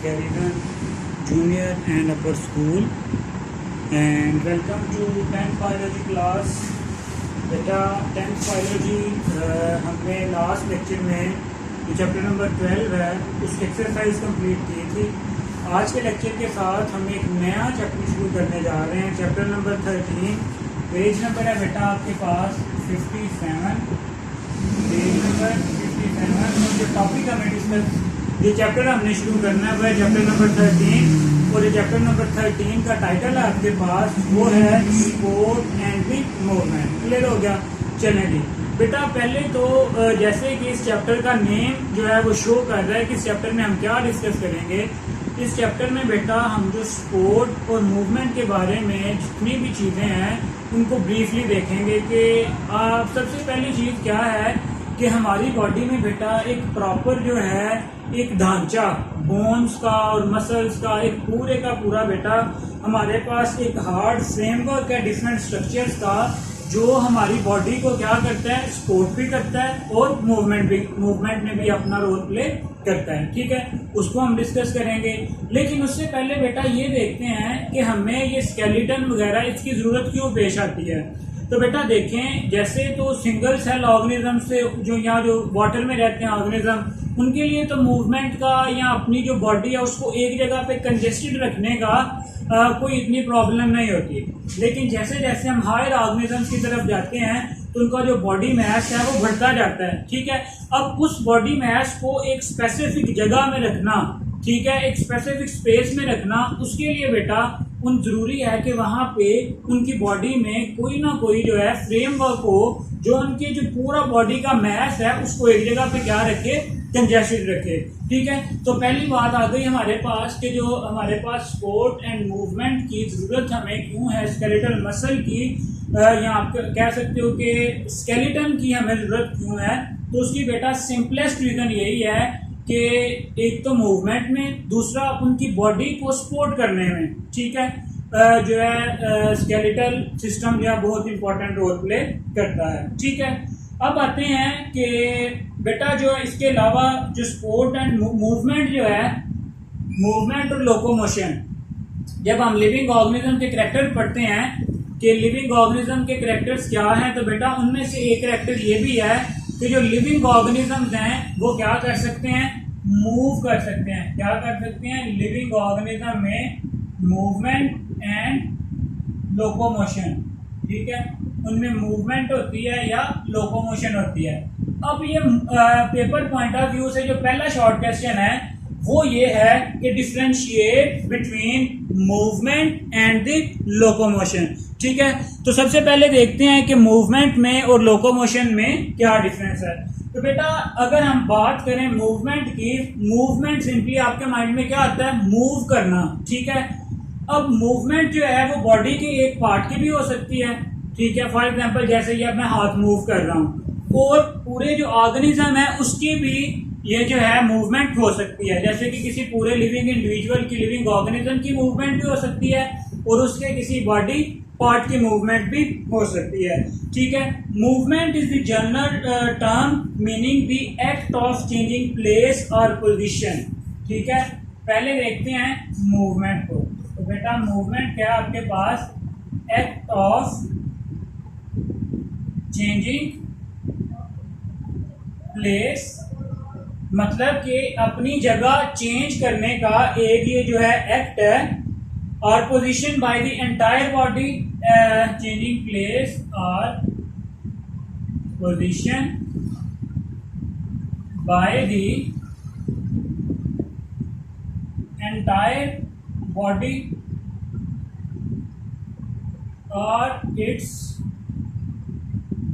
Skeleton Junior and Upper School, and welcome to 10th biology class. बेटा 10th biology हमने last lecture में जो chapter number 12 है उसकी एक्सरसाइज कंप्लीट की थी। आज के लेक्चर के साथ हम एक नया चैप्टर शुरू करने जा रहे हैं, चैप्टर नंबर 13। पेज नंबर है बेटा आपके पास 57, पेज नंबर 57। जो टॉपिक हमें डिस्कस, ये चैप्टर हमने शुरू करना है वह चैप्टर नंबर 13, और ये चैप्टर नंबर 13 का टाइटल है आपके पास, वो है sport and the movement. Clear हो गया? चलें जी बेटा, पहले तो जैसे कि इस चैप्टर का नेम जो है वो शो कर रहा है कि इस चैप्टर में हम क्या डिस्कस करेंगे। इस चैप्टर में बेटा हम जो स्पोर्ट और मूवमेंट के बारे में जितनी भी चीज़ें हैं उनको ब्रीफली देखेंगे कि सबसे पहली चीज़ क्या है कि हमारी बॉडी में बेटा एक प्रॉपर जो है एक ढांचा बोन्स का और मसल्स का एक पूरे का पूरा बेटा हमारे पास एक हार्ड फ्रेमवर्क है डिफरेंट स्ट्रक्चर्स का, जो हमारी बॉडी को क्या करता है, सपोर्ट भी करता है और मूवमेंट में भी अपना रोल प्ले करता है। ठीक है, उसको हम डिस्कस करेंगे। लेकिन उससे पहले बेटा ये देखते हैं कि हमें ये स्केलेटन वगैरह इसकी जरूरत क्यों पेश आती है। तो बेटा देखें, जैसे तो सिंगल सेल ऑर्गेनिज्म से जो यहाँ जो वाटर में रहते हैं ऑर्गेनिज्म, उनके लिए तो मूवमेंट का या अपनी जो बॉडी है उसको एक जगह पे कंजेस्टेड रखने का कोई इतनी प्रॉब्लम नहीं होती। लेकिन जैसे जैसे हम हायर ऑर्गेनिजम्स की तरफ जाते हैं तो उनका जो बॉडी मैस है वो बढ़ता जाता है। ठीक है, अब उस बॉडी मैस को एक स्पेसिफिक जगह में रखना, ठीक है, एक स्पेसिफिक स्पेस में रखना, उसके लिए बेटा उन जरूरी है कि वहां पे उनकी बॉडी में कोई ना कोई जो है फ्रेमवर्क हो, जो उनके जो पूरा बॉडी का मैस है उसको एक जगह पे क्या रखे, कंजेस्टेड रखे। ठीक है, तो पहली बात आ गई हमारे पास कि जो हमारे पास स्पोर्ट एंड मूवमेंट की जरूरत हमें क्यों है, स्केलेटल मसल की या आप कह सकते हो कि स्केलेटन की हमें जरूरत क्यों है। तो उसकी बेटा सिंपलेस्ट रीजन यही है कि एक तो मूवमेंट में, दूसरा उनकी बॉडी को सपोर्ट करने में। ठीक है, जो है स्केलेटल सिस्टम जो है बहुत इंपॉर्टेंट रोल प्ले करता है। ठीक है, अब आते हैं कि बेटा जो है इसके अलावा जो स्पोर्ट एंड मूवमेंट जो है, मूवमेंट और लोकोमोशन, जब हम लिविंग ऑर्गेनिज्म के कैरेक्टर पढ़ते हैं कि लिविंग ऑर्गेनिज्म के कैरेक्टर्स क्या हैं, तो बेटा उनमें से एक कैरेक्टर ये भी है कि जो लिविंग ऑर्गेनिजम्स हैं वो क्या कर सकते हैं, मूव कर सकते हैं। क्या कर सकते हैं? लिविंग ऑर्गेनिज्म में मूवमेंट एंड लोकोमोशन। ठीक है, उनमें मूवमेंट होती है या लोकोमोशन होती है। अब ये पेपर पॉइंट ऑफ व्यू से जो पहला शॉर्ट क्वेश्चन है वो ये है कि differentiate between movement and the locomotion. ठीक है, तो सबसे पहले देखते हैं कि मूवमेंट में और लोकोमोशन में क्या डिफरेंस है। तो बेटा अगर हम बात करें मूवमेंट की, मूवमेंट सिंपली आपके माइंड में क्या आता है, मूव करना। ठीक है, अब मूवमेंट जो है वो बॉडी के एक पार्ट की भी हो सकती है। ठीक है, फॉर एग्जांपल जैसे ये मैं हाथ मूव कर रहा हूँ, और पूरे जो ऑर्गेनिज्म है उसकी भी ये जो है मूवमेंट हो सकती है। जैसे कि किसी पूरे लिविंग इंडिविजुअल की, लिविंग ऑर्गेनिज्म की मूवमेंट भी हो सकती है, और उसके किसी बॉडी पार्ट की मूवमेंट भी हो सकती है। ठीक है, movement is the general term meaning the act of changing place और पोजीशन। ठीक है, पहले देखते हैं मूवमेंट को। तो बेटा मूवमेंट क्या है आपके पास, एक्ट ऑफ चेंजिंग प्लेस, मतलब कि अपनी जगह चेंज करने का एक ये जो है एक्ट है, और position by the entire body, changing place और position by the entire body और इट्स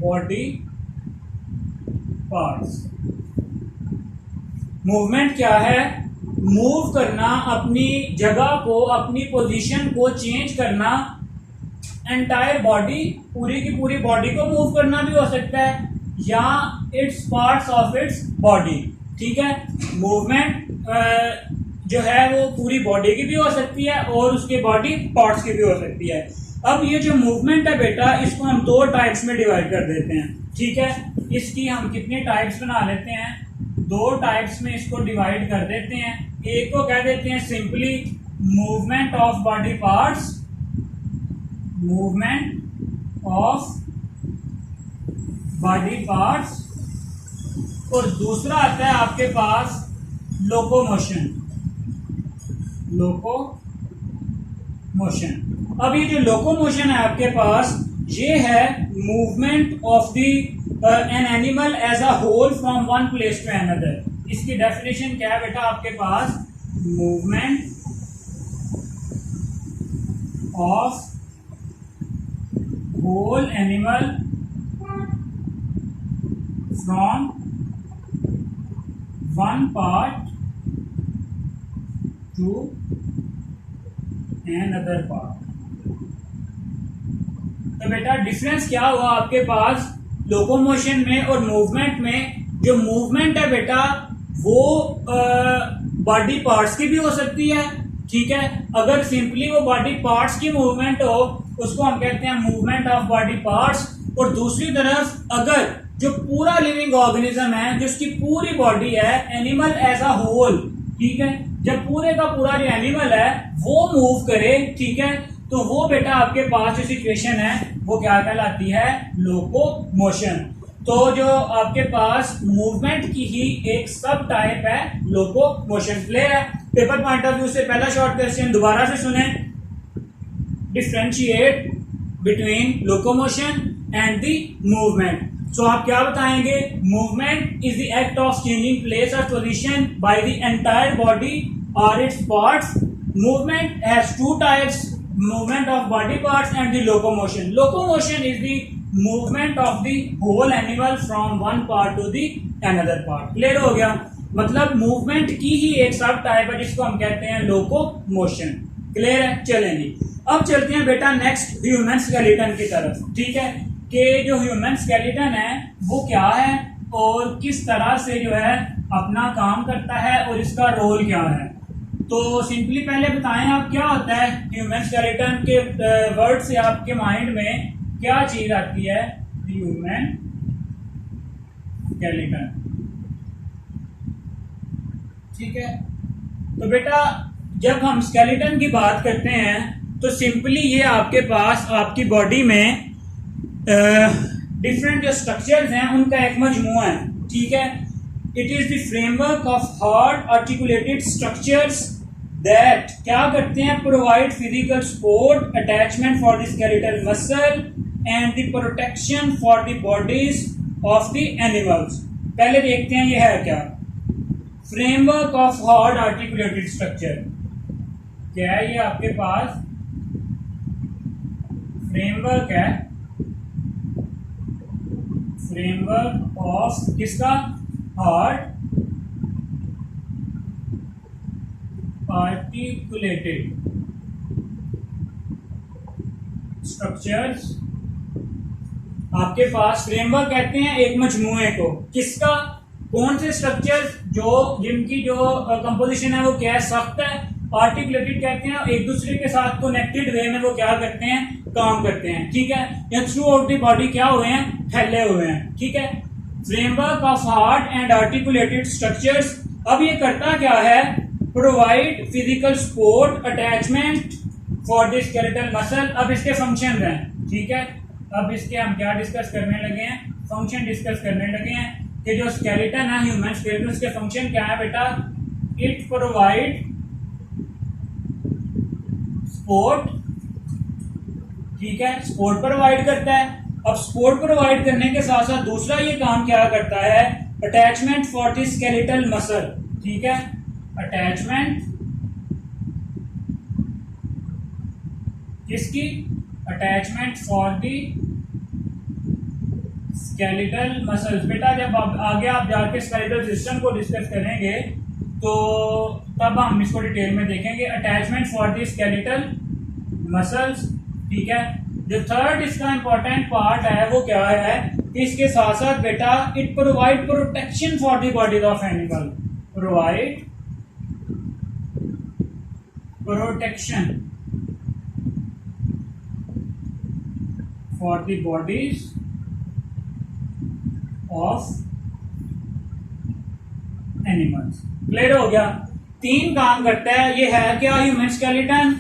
बॉडी पार्ट्स। मूवमेंट क्या है, मूव करना, अपनी जगह को, अपनी पोजीशन को चेंज करना, एंटायर बॉडी, पूरी की पूरी बॉडी को मूव करना भी हो सकता है, या its parts of its body. ठीक है, मूवमेंट जो है वो पूरी बॉडी की भी हो सकती है और उसके बॉडी पार्ट्स की भी हो सकती है। अब ये जो मूवमेंट है बेटा, इसको हम दो टाइप्स में डिवाइड कर देते हैं। ठीक है, इसकी हम कितने टाइप्स बना लेते हैं, दो टाइप्स में इसको डिवाइड कर देते हैं। एक को कह देते हैं simply movement of body parts, movement of body parts, और दूसरा आता है आपके पास लोकोमोशन, लोकोमोशन। अब ये जो लोकोमोशन है आपके पास, ये है movement of the an animal as a whole from one place to another. इसकी डेफिनेशन क्या है बेटा आपके पास? Movement of whole animal from one part to another part. तो बेटा डिफरेंस क्या हुआ आपके पास लोकोमोशन में और मूवमेंट में? जो मूवमेंट है बेटा वो बॉडी पार्ट्स की भी हो सकती है, ठीक है। अगर सिंपली वो बॉडी पार्ट्स की मूवमेंट हो उसको हम कहते हैं मूवमेंट ऑफ बॉडी पार्ट्स। और दूसरी तरफ अगर जो पूरा लिविंग ऑर्गेनिज्म है, जिसकी पूरी बॉडी है, एनिमल एज अ होल, ठीक है, जब पूरे का पूरा जो एनिमल है वो मूव करे, ठीक है, तो वो बेटा आपके पास जो सिचुएशन है वो क्या कहलाती है? लोकोमोशन। तो जो आपके पास मूवमेंट की ही एक सब टाइप है लोकोमोशन। क्लियर है? पेपर पॉइंट ऑफ व्यू से पहला शॉर्ट क्वेश्चन दोबारा से सुने। Differentiate between locomotion and the movement. So आप क्या बताएंगे? Movement is the act of changing place और position by the entire body और its parts. Movement has two types, movement of body parts and the locomotion. Locomotion is the movement of the whole animal from one part to the another part. Clear हो गया? मतलब movement की ही एक सब type है जिसको हम कहते हैं लोकोमोशन। क्लियर है? चलेंगे अब चलते हैं बेटा नेक्स्ट ह्यूमन स्केलेटन की तरफ, ठीक है, कि जो ह्यूमन स्केलेटन है वो क्या है और किस तरह से जो है अपना काम करता है और इसका रोल क्या है। तो सिंपली पहले बताएं आप क्या होता है ह्यूमन स्केलेटन के वर्ड से आपके माइंड में क्या चीज आती है? ह्यूमन स्केलेटन, ठीक है। तो बेटा जब हम स्केलेटन की बात करते हैं तो सिंपली ये आपके पास आपकी बॉडी में डिफरेंट जो स्ट्रक्चर्स हैं उनका एक मजमूआ है, ठीक है। It is the framework of hard articulated structures that क्या करते हैं? Provide physical support, attachment for the skeletal muscle and the protection for the bodies of the animals. पहले देखते हैं ये है क्या? Framework of hard articulated structure क्या है? ये आपके पास फ्रेमवर्क है, फ्रेमवर्क ऑफ किसका? Hard articulated structures. आपके पास फ्रेमवर्क कहते हैं एक मजमूए को, किसका? कौन से स्ट्रक्चर जो जिनकी जो कंपोजिशन है वो क्या है? सख्त है। आर्टिकुलेटेड कहते हैं एक दूसरे के साथ कनेक्टेड वे में वो क्या करते हैं? काम करते हैं, ठीक है। या थ्रू आउट द बॉडी क्या हुए हैं? फैले हुए हैं, ठीक है। Framework of hard and articulated structures. अब ये करता क्या है? Provide physical support, attachment for the skeletal muscle. अब इसके फंक्शन हैं, ठीक है। अब इसके हम क्या डिस्कस करने लगे हैं? फंक्शन डिस्कस करने लगे हैं कि जो स्केलेटन है ह्यूमन स्केलेटन, उसके फंक्शन क्या है बेटा? इट प्रोवाइड सपोर्ट, ठीक है, सपोर्ट प्रोवाइड करता है। अब सपोर्ट प्रोवाइड करने के साथ साथ दूसरा ये काम क्या करता है? Attachment for the skeletal muscle, ठीक है। अटैचमेंट किसकी? Attachment for the skeletal muscles. बेटा जब आगे आप जाके स्केलेटल सिस्टम को डिस्कस करेंगे तो तब हम इसको डिटेल में देखेंगे। Attachment for the skeletal muscles, ठीक है। जो थर्ड इसका इंपॉर्टेंट पार्ट है वो क्या है? इसके साथ साथ बेटा it provide protection for the bodies of animal. Provide protection for the bodies of animals. Clear हो गया? तीन काम करता है। ये है क्या human skeleton?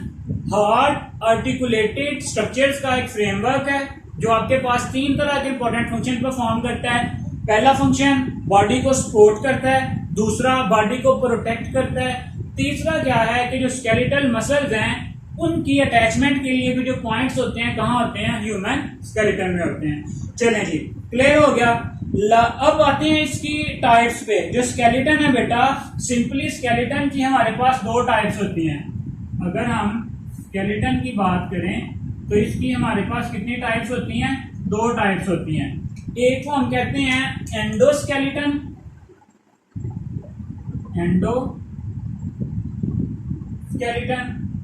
Hard articulated structures का एक फ्रेमवर्क है जो आपके पास तीन तरह के इंपॉर्टेंट फंक्शन परफॉर्म करता है। पहला फंक्शन बॉडी को सपोर्ट करता है, दूसरा बॉडी को प्रोटेक्ट करता है, तीसरा क्या है कि जो स्केलेटल मसल्स हैं उनकी अटैचमेंट के लिए भी जो पॉइंट्स होते हैं कहाँ होते हैं? ह्यूमन स्केलेटन में होते हैं। चलें जी, क्लियर हो गया। अब आते हैं इसकी टाइप्स पे। जो स्केलेटन है बेटा, सिंपली स्केलेटन की हमारे पास दो टाइप्स होती हैं। अगर हम स्केलेटन की बात करें तो इसकी हमारे पास कितनी टाइप्स होती हैं? दो टाइप्स होती हैं। एक को हम कहते हैं एंडोस्केलेटन, एंडोस्केलेटन,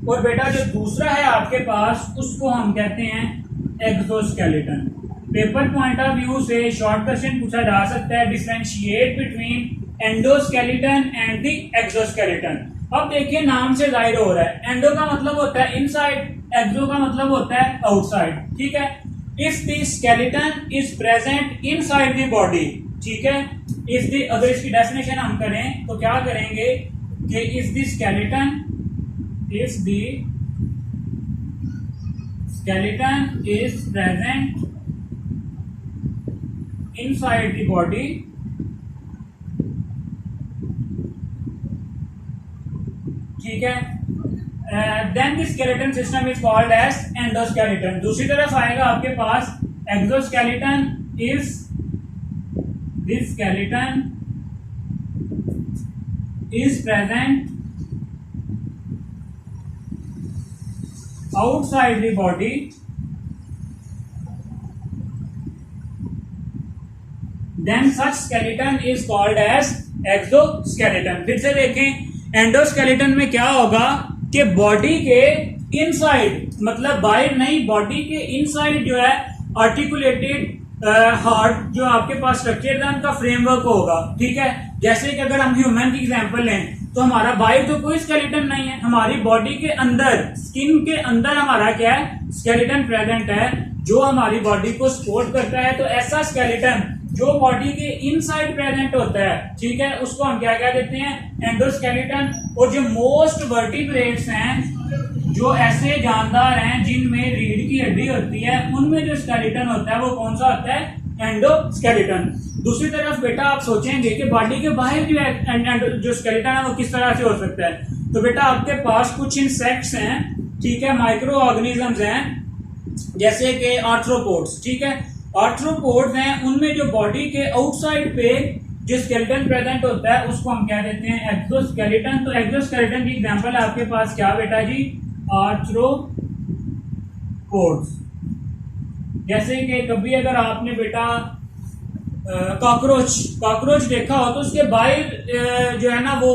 और बेटा जो दूसरा है आपके पास उसको हम कहते हैं exoskeleton. Paper point of view से शॉर्ट क्वेश्चन पूछा जा सकता है, differentiate between endoskeleton and the exoskeleton. अब देखिए नाम से जाहिर हो रहा है, एंडो का मतलब होता है इनसाइड, एक्सो का मतलब होता है आउटसाइड, ठीक है। If the skeleton is present inside the body, ठीक है। इफ द, अगर इसकी डेफिनेशन हम करें तो क्या करेंगे कि if the skeleton is present inside the body, ठीक है, then the skeleton system is called as endoskeleton। दूसरी तरफ आएगा आपके पास exoskeleton is the skeleton is present outside the body, then such skeleton is called as exoskeleton। फिर से देखें, endoskeleton में क्या होगा कि बॉडी के इनसाइड, मतलब बाहर नहीं, बॉडी के इनसाइड जो है आर्टिकुलेटेड हार्ट जो आपके पास स्ट्रक्चर है उनका फ्रेमवर्क होगा, ठीक है। जैसे कि अगर हम ह्यूमन की एग्जांपल लें तो हमारा बाहर तो कोई स्केलेटन नहीं है, हमारी बॉडी के अंदर, स्किन के अंदर हमारा क्या है? स्केलेटन प्रेजेंट है जो हमारी बॉडी को सपोर्ट करता है। तो ऐसा स्केलेटन जो बॉडी के इनसाइड प्रेजेंट होता है, ठीक है, उसको हम क्या क्या देते हैं? एंडोस्केलेटन। और जो मोस्ट वर्टिब्रेट्स हैं, जो ऐसे जानदार हैं जिनमें रीढ़ की हड्डी होती है, उनमें जो स्केलेटन होता है वो कौन सा होता है? एंडोस्केलेटन। दूसरी तरफ बेटा आप सोचेंगे कि बॉडी के बाहर जो है जो स्केलेटन है वो किस तरह से हो सकता है? तो बेटा आपके पास कुछ इंसेक्ट्स हैं, ठीक है, माइक्रो ऑर्गेनिजम्स हैं, जैसे कि आर्थ्रोपोड्स, ठीक है। आर्थ्रोपोड्स हैं, उनमें जो बॉडी के आउटसाइड पे जो स्केलेटन प्रेजेंट होता है उसको हम क्या देते हैं? एक्सोस्केलेटन। तो एक्सोस्केलेटन की एग्जांपल है आपके पास क्या बेटा जी? आर्थ्रोपोड्स। जैसे कि कभी अगर आपने बेटा कॉकरोच देखा हो तो उसके बाहर जो है ना वो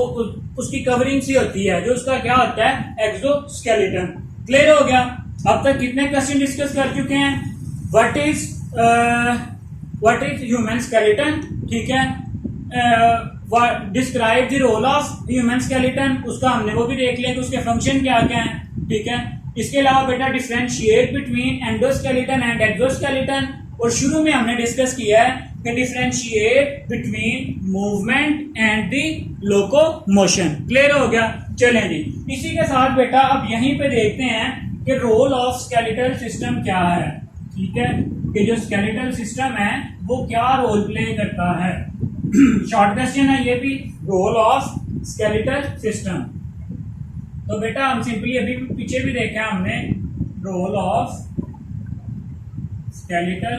उसकी कवरिंग सी होती है, जो उसका क्या होता है? एक्सोस्केलेटन। क्लियर हो गया? अब तक कितने क्वेश्चन डिस्कस कर चुके हैं? व्हाट इज ह्यूमन स्केलेटन, ठीक है। Describe the role of human skeleton, उसका हमने वो भी देख लिया कि उसके फंक्शन क्या क्या हैं, ठीक है। इसके अलावा बेटा differentiate between endoskeleton and exoskeleton, और शुरू में हमने डिस्कस किया है कि differentiate between movement and the locomotion. Clear हो गया? चलें जी, इसी के साथ बेटा अब यहीं पे देखते हैं कि रोल ऑफ स्केलेटल सिस्टम क्या है, ठीक है, कि जो स्केलेटल सिस्टम है वो क्या रोल प्ले करता है। शॉर्ट क्वेश्चन है ये भी, रोल ऑफ स्केलेटल सिस्टम। तो बेटा हम सिंपली अभी पीछे भी देखा हमने, रोल ऑफ स्केलेटल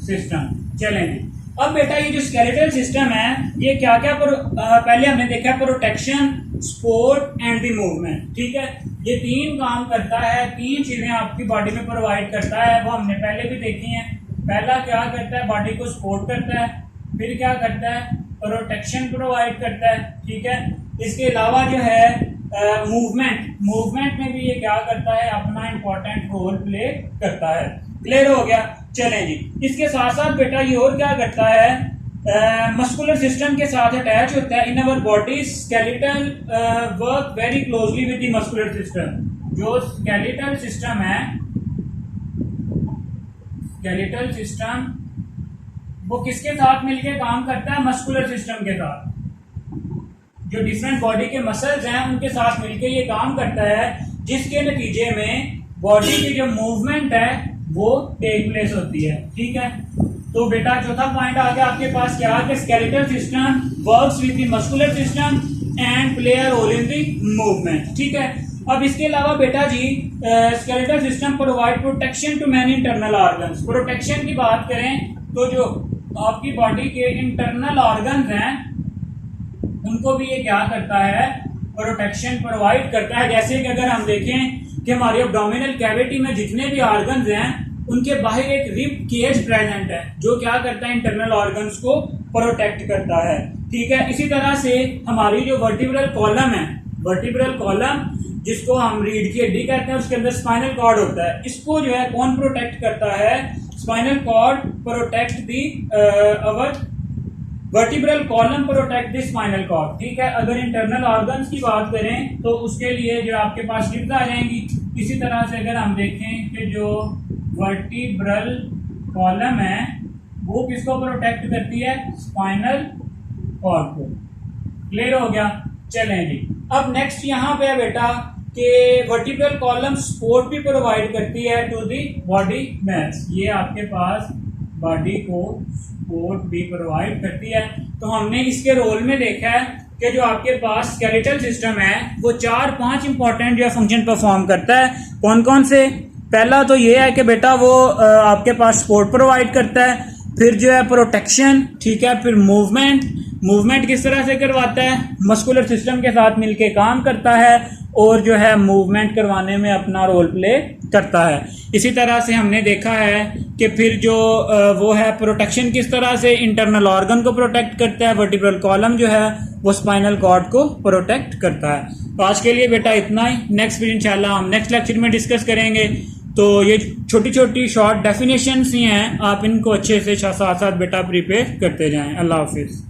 सिस्टम। चलेंगे अब बेटा ये जो स्केलेटल सिस्टम है ये क्या क्या पहले हमने देखा protection, support and the movement, ठीक है। ये तीन काम करता है, तीन चीजें आपकी बॉडी में प्रोवाइड करता है, वो हमने पहले भी देखी हैं। पहला क्या करता है? बॉडी को सपोर्ट करता है। फिर क्या करता है? प्रोटेक्शन प्रोवाइड करता है, ठीक है। इसके अलावा जो है मूवमेंट में भी ये क्या करता है? अपना इंपॉर्टेंट रोल प्ले करता है। क्लियर हो गया? चलें जी, इसके साथ साथ बेटा ये और क्या करता है? मस्कुलर सिस्टम के साथ अटैच होता है। In our body skeletal work very closely with the muscular system. जो स्केलेटल सिस्टम है, स्केलेटल सिस्टम वो किसके साथ मिलकर काम करता है? मस्कुलर सिस्टम के साथ। जो डिफरेंट बॉडी के मसल्स हैं उनके साथ मिलकर ये काम करता है, जिसके नतीजे में बॉडी की जो मूवमेंट है वो टेक प्लेस होती है। ठीक है, तो बेटा चौथा पॉइंट आ गया आपके पास क्या कि skeletal system works with the muscular system and play a role in the movement. ठीक है, अब इसके अलावा बेटा जी skeletal system provide protection to many internal organs. Protection की बात करें तो जो आपकी बॉडी के इंटरनल ऑर्गन्स हैं उनको भी ये क्या करता है, प्रोटेक्शन प्रोवाइड करता है। जैसे कि अगर हम देखें कि हमारी एब्डोमिनल कैविटी में जितने भी ऑर्गन्स हैं उनके बाहर एक रिब केज प्रेजेंट है जो क्या करता है, इंटरनल ऑर्गन्स को प्रोटेक्ट करता है। ठीक है, इसी तरह से हमारी जो वर्टिब्रल कॉलम है, वर्टिब्रल कॉलम जिसको हम रीढ़ की हड्डी कहते हैं, उसके अंदर स्पाइनल कॉर्ड होता है, इसको जो है कौन प्रोटेक्ट करता है, spinal cord protect the our vertebral column protect the spinal cord. ठीक है, अगर इंटरनल ऑर्गन्स की बात करें तो उसके लिए जो आपके पास रिब्स आ जाएंगी। इसी तरह से अगर हम देखें कि जो वर्टिब्रल कॉलम है वो किसको प्रोटेक्ट करती है, स्पाइनल कॉर्ड को। क्लियर हो गया, चलें जी। अब नेक्स्ट यहाँ पे है बेटा कि वर्टिब्रल कॉलम सपोर्ट भी प्रोवाइड करती है टू दी बॉडी मैस। ये आपके पास बॉडी को सपोर्ट भी प्रोवाइड करती है। तो हमने इसके रोल में देखा है कि जो आपके पास स्केलेटल सिस्टम है वो 4-5 इंपॉर्टेंट जो है फंक्शन परफॉर्म करता है। कौन कौन से? पहला तो ये है कि बेटा वो आपके पास सपोर्ट प्रोवाइड करता है, फिर जो है प्रोटेक्शन, ठीक है, फिर मूवमेंट किस तरह से करवाता है, मस्कुलर सिस्टम के साथ मिलके काम करता है और जो है मूवमेंट करवाने में अपना रोल प्ले करता है। इसी तरह से हमने देखा है कि फिर जो वो है प्रोटेक्शन किस तरह से इंटरनल ऑर्गन को प्रोटेक्ट करता है, वर्टिब्रल कॉलम जो है वो स्पाइनल कॉर्ड को प्रोटेक्ट करता है। तो आज के लिए बेटा इतना ही, नेक्स्ट फिर इंशाल्लाह हम नेक्स्ट लेक्चर में डिस्कस करेंगे। तो ये छोटी छोटी शॉर्ट डेफिनेशंस ही हैं, आप इनको अच्छे से साथ साथ बेटा प्रिपेयर करते जाएं। अल्लाह हाफिज़।